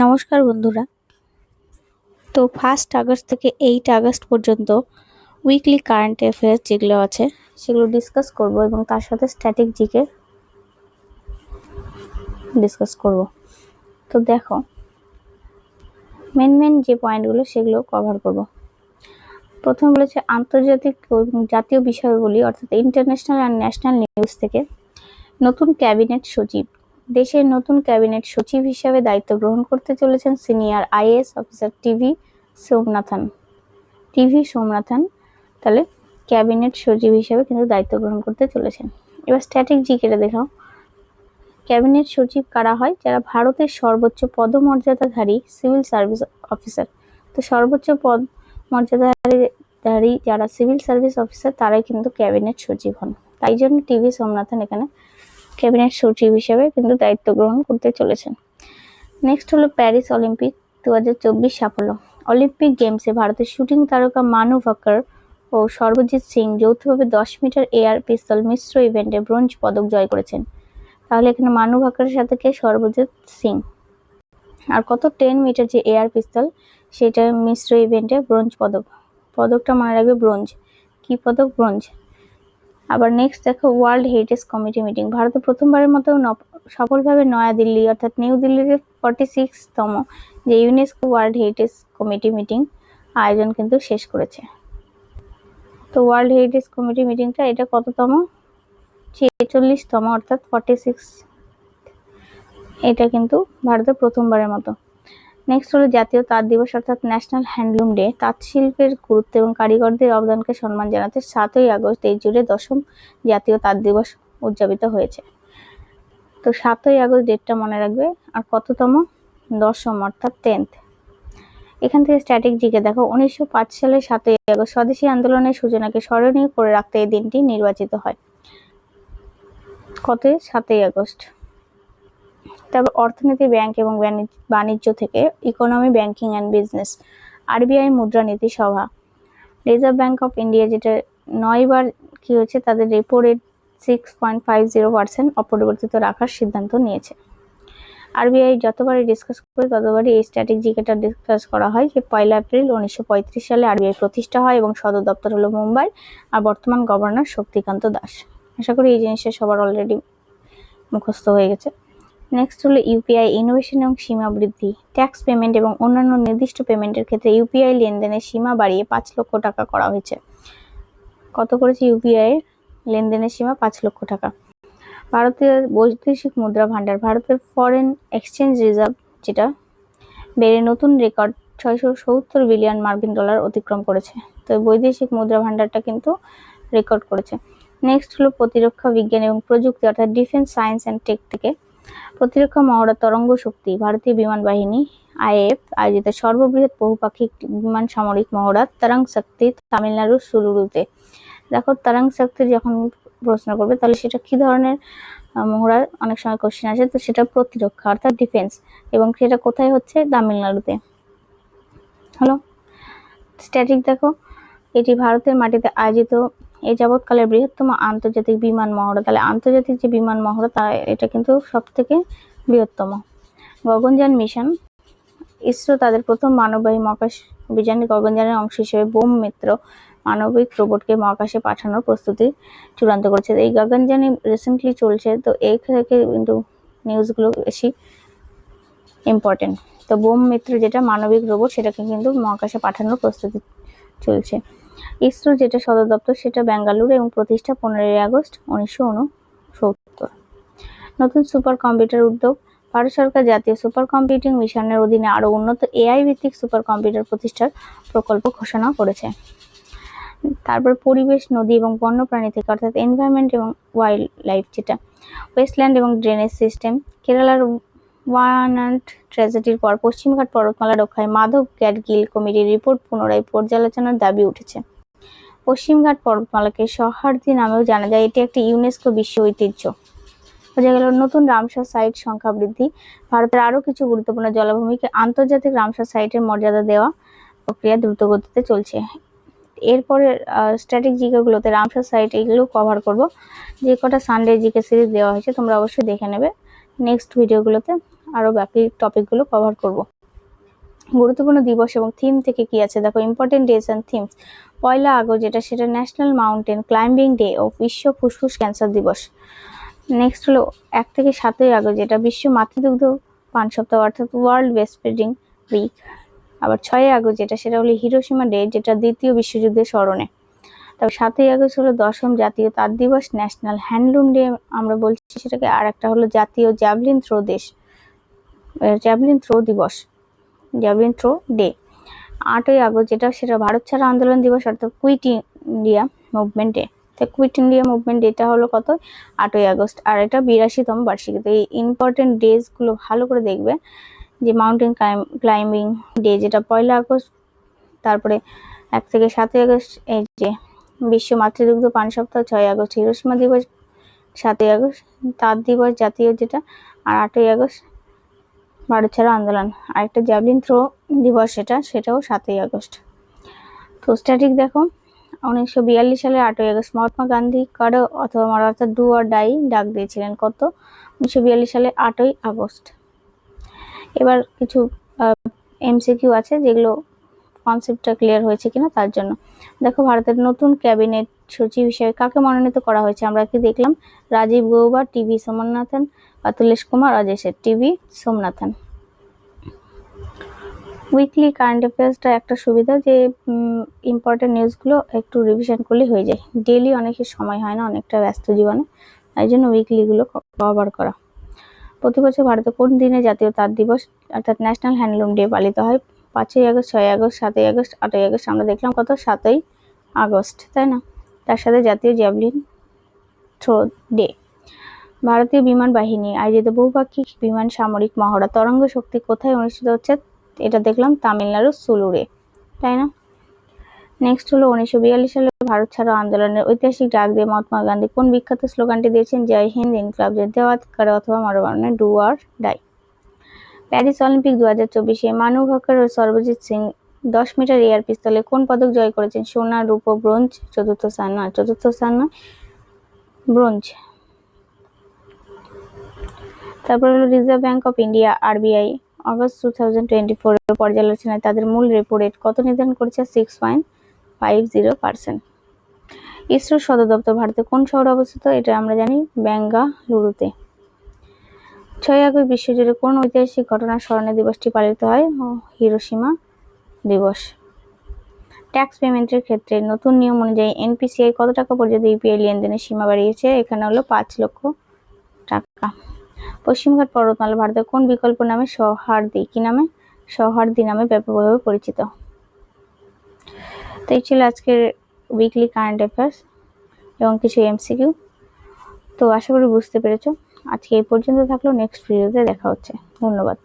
নমস্কার বন্ধুরা। তো 1 আগস্ট থেকে 8 আগস্ট পর্যন্ত উইকলি কারেন্ট অ্যাফেয়ার্স যেগুলো আছে সেগুলো ডিসকাস করব এবং তার সাথে স্ট্যাটিক জিকে ডিসকাস করব। তো দেখো, মেন যে পয়েন্টগুলো সেগুলো কভার করব। প্রথমে বলেছে আন্তর্জাতিক এবং জাতীয় বিষয়গুলি অর্থাৎ ইন্টারন্যাশনাল আর ন্যাশনাল নিউজ থেকে নতুন ক্যাবিনেট সচিব। দেশের নতুন ক্যাবিনেট সচিব হিসাবে দায়িত্ব গ্রহণ করতে চলেছেন senior IAS officer TV Somanathan. তাহলে ক্যাবিনেট সচিব হিসাবে কিন্তু দায়িত্ব গ্রহণ করতে চলেছেন। এবার স্ট্যাটিক জিকেটা দেখাও। ক্যাবিনেট সচিব কারা হয়? যারা ভারতের সর্বোচ্চ পদমর্যাদাধারী সিভিল সার্ভিস অফিসার। তো সর্বোচ্চ পদ মর্যাদাধারী যারা সিভিল সার্ভিস অফিসার তারাই কিন্তু ক্যাবিনেট সচিব হন। তাই জন্য টিভি সোমনাথন এখানে ক্যাবিনেট সচিব হিসেবে কিন্তু দায়িত্ব গ্রহণ করতে চলেছেন। নেক্সট হলো প্যারিস অলিম্পিক 2024 সাফল্য। অলিম্পিক গেমসে ভারতের শুটিং তারকা মানু ভাকর ও সর্বজিৎ সিং যৌথভাবে 10 মিটার এয়ার পিস্তল মিশ্র ইভেন্টে ব্রোঞ্জ পদক জয় করেছেন। তাহলে এখানে মানু ভাকরের সাথে কে? সর্বজিৎ সিং। আর কত? 10 মিটার যে এয়ার পিস্তল সেটা মিশ্র ইভেন্টে ব্রোঞ্জ পদকটা মনে রাখবে, ব্রোঞ্জ। কি পদক? ব্রোঞ্জ। আবার নেক্সট দেখো, ওয়ার্ল্ড হেরিটেজ কমিটি মিটিং। ভারতে প্রথমবারের মতো সফলভাবে নয়াদিল্লি অর্থাৎ নিউ দিল্লিতে 46তম যে UNESCO world heritage committee meeting আয়োজন কিন্তু শেষ করেছে। তো ওয়ার্ল্ড হেরিটেজ কমিটি মিটিংটা এটা কততম? 46তম অর্থাৎ 46। এটা কিন্তু ভারতে প্রথমবারের মতো। নেক্সট হলো জাতীয় তাঁত দিবস অর্থাৎ ন্যাশনাল হ্যান্ডলুম ডে। তাঁত শিল্পের গুরুত্ব এবং কারিগরদের অবদানকে সম্মান জানাতে 7ই আগস্ট দেশ জুড়ে 10ম জাতীয় তাঁত দিবস উদযাপিত হয়েছে। তো 7ই আগস্ট ডেটটা মনে রাখবে। আর কততম? 10ম অর্থাৎ 10th। এখান থেকে স্ট্যাটিক জিকে দেখো, 1905 সালে 7ই আগস্ট স্বদেশী আন্দোলনের সূচনাকে স্মরণীয় করে রাখতে এই দিনটি নির্বাচিত হয়। কত? 7ই আগস্ট। তারপর অর্থনীতি, ব্যাংক এবং বাণিজ্য থেকে economy, banking and business. RBI মুদ্রানীতি সভা। রিজার্ভ ব্যাংক অফ ইন্ডিয়া যেটা 9বার কি হয়েছে, তাদের রেপো রেট 6.50% অপরিবর্তিত রাখার সিদ্ধান্ত নিয়েছে। আরবিআই যতবারই ডিসকাস করে ততবারই এই স্ট্যাটিক জিকেটা ডিসকাস করা হয় যে 1 এপ্রিল 1935 সালে আরবিআই প্রতিষ্ঠা হয় এবং সদর দপ্তর হলো মুম্বাই। আর বর্তমান গভর্নর শক্তিকান্ত দাস। আশা করি এই জিনিসটা সবার অলরেডি মুখস্থ হয়ে গেছে। নেক্সট হলো ইউপিআই ইনোভেশন এবং সীমা বৃদ্ধি। ট্যাক্স পেমেন্ট এবং অন্যান্য নির্দিষ্ট পেমেন্টের ক্ষেত্রে ইউপিআই লেনদেনের সীমা বাড়িয়ে 5 লক্ষ টাকা করা হয়েছে। কত করেছে ইউপিআই লেনদেনের সীমা? 5 লক্ষ টাকা। ভারতের বৈদেশিক মুদ্রা ভান্ডার। ভারতের ফরেন এক্সচেঞ্জ রিজার্ভ যেটা বেড়ে নতুন রেকর্ড 670 বিলিয়ন মার্কিন ডলার অতিক্রম করেছে। তো বৈদেশিক মুদ্রা ভান্ডারটা কিন্তু রেকর্ড করেছে। নেক্সট হলো প্রতিরক্ষা বিজ্ঞান এবং প্রযুক্তি অর্থাৎ ডিফেন্স সায়েন্স অ্যান্ড টেক থেকে প্রতিরক্ষা মহড়া তরঙ্গ শক্তি। ভারতীয় বিমান বাহিনী আইএএফ আয়োজিত সর্ববৃহৎ বহুপাক্ষিক বিমান সামরিক মহড়া তরঙ্গ শক্তি তামিলনাড়ুর সুলুরুতে। দেখো, তরঙ্গ শক্তি যখন প্রশ্ন করবে তাহলে সেটা কি ধরনের মহড়ার অনেক সময় কোশ্চেন আসে। তো সেটা প্রতিরক্ষা অর্থাৎ ডিফেন্স, এবং সেটা কোথায় হচ্ছে? তামিলনাড়ুতে। হলো স্ট্যাটিক দেখো, এটি ভারতের মাটিতে আয়োজিত এ যাবৎকালের বৃহত্তম আন্তর্জাতিক বিমান মহড়া। তাহলে আন্তর্জাতিক যে বিমান মহড়া তা এটা কিন্তু সব থেকে বৃহত্তম। গগনযান মিশন। ইসরো তাদের প্রথম মানববাহী মহাকাশ অভিযান গগনযানের অংশ হিসেবে বোম মিত্র মানবিক রোবটকে মহাকাশে পাঠানোর প্রস্তুতি চূড়ান্ত করেছে। এই গগনযানই রিসেন্টলি চলছে, তো এই থেকে কিন্তু নিউজগুলো বেশি ইম্পর্টেন্ট। তো বোম মিত্র যেটা মানবিক রোবট সেটাকে কিন্তু মহাকাশে পাঠানোর প্রস্তুতি চলছে। ইসরো যেটা সদর দপ্তর সেটা বেঙ্গালুরু এবং প্রতিষ্ঠা 15ই আগস্ট 1969। নতুন সুপার কম্পিউটার উদ্যোগ। ভারত সরকার জাতীয় সুপার কম্পিউটিং মিশনের অধীনে আরও উন্নত এআই ভিত্তিক সুপার কম্পিউটার প্রতিষ্ঠার প্রকল্প ঘোষণা করেছে। তারপর পরিবেশ, নদী এবং বন্যপ্রাণী থেকে অর্থাৎ এনভায়রনমেন্ট এবং ওয়াইল্ড লাইফ যেটা ওয়েস্টল্যান্ড এবং ড্রেনেজ সিস্টেম। কেরালার ওয়ানাড ট্র্যাজেডির পর পশ্চিমঘাট পর্বতমালা রক্ষায় মাধব গ্যাডগিল কমিটির রিপোর্ট পুনরায় পর্যালোচনার দাবি উঠেছে। পশ্চিমঘাট পর্বতমালাকে সহ্যাদ্রি নামেও জানা যায়। এটি একটি ইউনেস্কো বিশ্ব ঐতিহ্য। বোঝা গেল। নতুন রামসার সাইট সংখ্যা বৃদ্ধি। ভারতের আরও কিছু গুরুত্বপূর্ণ জলাভূমিকে আন্তর্জাতিক রামসার সাইটের মর্যাদা দেওয়া প্রক্রিয়া দ্রুত গতিতে চলছে। এরপরে স্ট্যাটিক জিকেগুলোতে রামসার সাইট এগুলো কভার করব। যে কটা সানডে জিকে সিরিজ দেওয়া হয়েছে তোমরা অবশ্যই দেখে নেবে নেক্সট ভিডিওগুলোতে। আরো বাকি টপিকগুলো কভার করব। গুরুত্বপূর্ণ দিবস এবং থিম থেকে কি আছে দেখো, important days and themes. 1 August যেটা, সেটা ন্যাশনাল মাউন্টেন ক্লাইম্বিং ডে ও বিশ্ব ফুসফুস ক্যান্সার দিবস। নেক্সট হলো 1 থেকে 7 আগস্ট, যেটা বিশ্ব মাতৃদুগ্ধ পান সপ্তাহ অর্থাৎ ওয়ার্ল্ড ব্রেস্ট ফিডিং উইক। আবার 6 আগস্ট যেটা, সেটা হলো হিরোশিমা ডে, যেটা দ্বিতীয় বিশ্বযুদ্ধের স্মরণে। তারপর 7 আগস্ট হলো 10ম জাতীয় তাঁত দিবস, ন্যাশনাল হ্যান্ডলুম ডে আমরা বলছি সেটাকে। আর একটা হলো জাতীয় জ্যাভলিন থ্রো দিবস, জ্যাভলিন থ্রো ডে। 8 আগস্ট যেটা, সেটা ভারত ছাড়া আন্দোলন দিবস অর্থাৎ quit India movement day. Quit India movement ডেটা হলো কত, 8 আগস্ট। আর এটা 82তম বার্ষিকী। তো এই ইম্পর্টেন্ট ডেজ গুলো ভালো করে দেখবে, যে মাউন্টেন ক্লাইম্বিং ডে যেটা 1 আগস্ট, তারপরে 1 থেকে 7 আগস্ট এই যে বিশ্ব মাতৃদুগ্ধ পান সপ্তাহ, 6 আগস্ট হিরোশিমা দিবস, 7 আগস্ট তাঁত দিবস জাতীয় যেটা, আর 8 আগস্ট ভারত ছাড়া আন্দোলন। আর একটা জ্যাভলিন থ্রো দিবস সেটাও 7 আগস্ট। তো স্ট্যাটিক দেখো, 1942 সালে 8 আগস্ট মহাত্মা গান্ধী কারো অথবা মারা অর্থাৎ ডু অর ডাই ডাক দিয়েছিলেন কত, 1942 সালে 8 আগস্ট। এবার কিছু এমসিকিউ আছে যেগুলো কনসেপ্টটা ক্লিয়ার হয়েছে কিনা তার জন্য। দেখো, ভারতের নতুন ক্যাবিনেট সচিব হিসেবে কাকে মনোনীত করা হয়েছে, আমরা কি দেখলাম, Rajiv Gauba, TV Somanathan, Atulesh Kumar Ajay, TV Somanathan. Weekly current অ্যাফেয়ার্সটা একটা সুবিধা যে ইম্পর্টেন্ট নিউজগুলো একটু রিভিশন করলে হয়ে যায়। ডেইলি অনেকের সময় হয় না, অনেকটা ব্যস্ত জীবনে, তাই জন্য উইকলিগুলো কভার করা। প্রতি বছর ভারতে কোন দিনে জাতীয় তাঁত দিবস অর্থাৎ ন্যাশনাল হ্যান্ডলুম ডে পালিত হয়, 5 আগস্ট, 6 আগস্ট, 7 আগস্ট, 8 আগস্ট। আমরা দেখলাম কত, 7 আগস্ট, তাই না? তার সাথে জাতীয় জ্যাভলিন থ্রো ডে। ভারতীয় বিমান বাহিনী আয়োজিত বহুপাক্ষিক বিমান সামরিক মহড়া তরঙ্গ শক্তি কোথায় অনুষ্ঠিত হচ্ছে, এটা দেখলাম তামিলনাড়ু সুলুরে, তাই না? নেক্সট হলো 1942 সালে ভারত ছাড়ো আন্দোলনের ঐতিহাসিক ডাক দিয়ে মহাত্মা গান্ধী কোন বিখ্যাত স্লোগানটি দিয়েছেন, জয় হিন্দ, ইনকলাব জিন্দাবাদ, করো অথবা মরো, do or die. Paris Olympic 2024-এ মানু ভাকর ও সর্বজিৎ সিং 10 মিটার এয়ার পিস্তলে কোন পদক জয় করেছেন, সোনা, রূপো, ব্রোঞ্জ, চতুর্থ স্থান নয়, ব্রোঞ্জ। তারপর হলো reserve bank of India RBI August 2024 এর পর্যালোচনায় তাদের মূল রেপো রেট কত নির্ধারণ করেছে, 6.50%। ইসরোর সদর দপ্তর ভারতের কোন শহরে অবস্থিত, এটা আমরা জানি বেঙ্গালুরুতে। 6 আগস্ট বিশ্বজুড়ে কোন ঐতিহাসিক ঘটনার স্মরণে দিবসটি পালিত হয়, হিরোশিমা দিবস। ট্যাক্স পেমেন্টের ক্ষেত্রে নতুন নিয়ম অনুযায়ী এনপিসিআই কত টাকা পর্যন্ত ইউপিআই লেনদেনের সীমা বাড়িয়েছে, এখানে হলো 5 লক্ষ টাকা। পশ্চিমঘাট পর্বতমালা ভারতের কোন বিকল্প নামে সৌহার্দী নামে ব্যাপকভাবে পরিচিত। তো এই ছিল আজকের উইকলি কারেন্ট অ্যাফেয়ার্স এবং কিছু এমসিকিউ। তো আশা করি বুঝতে পেরেছো। আজকে এই পর্যন্ত থাকলো, নেক্সট ভিডিওতে দেখা হচ্ছে। ধন্যবাদ।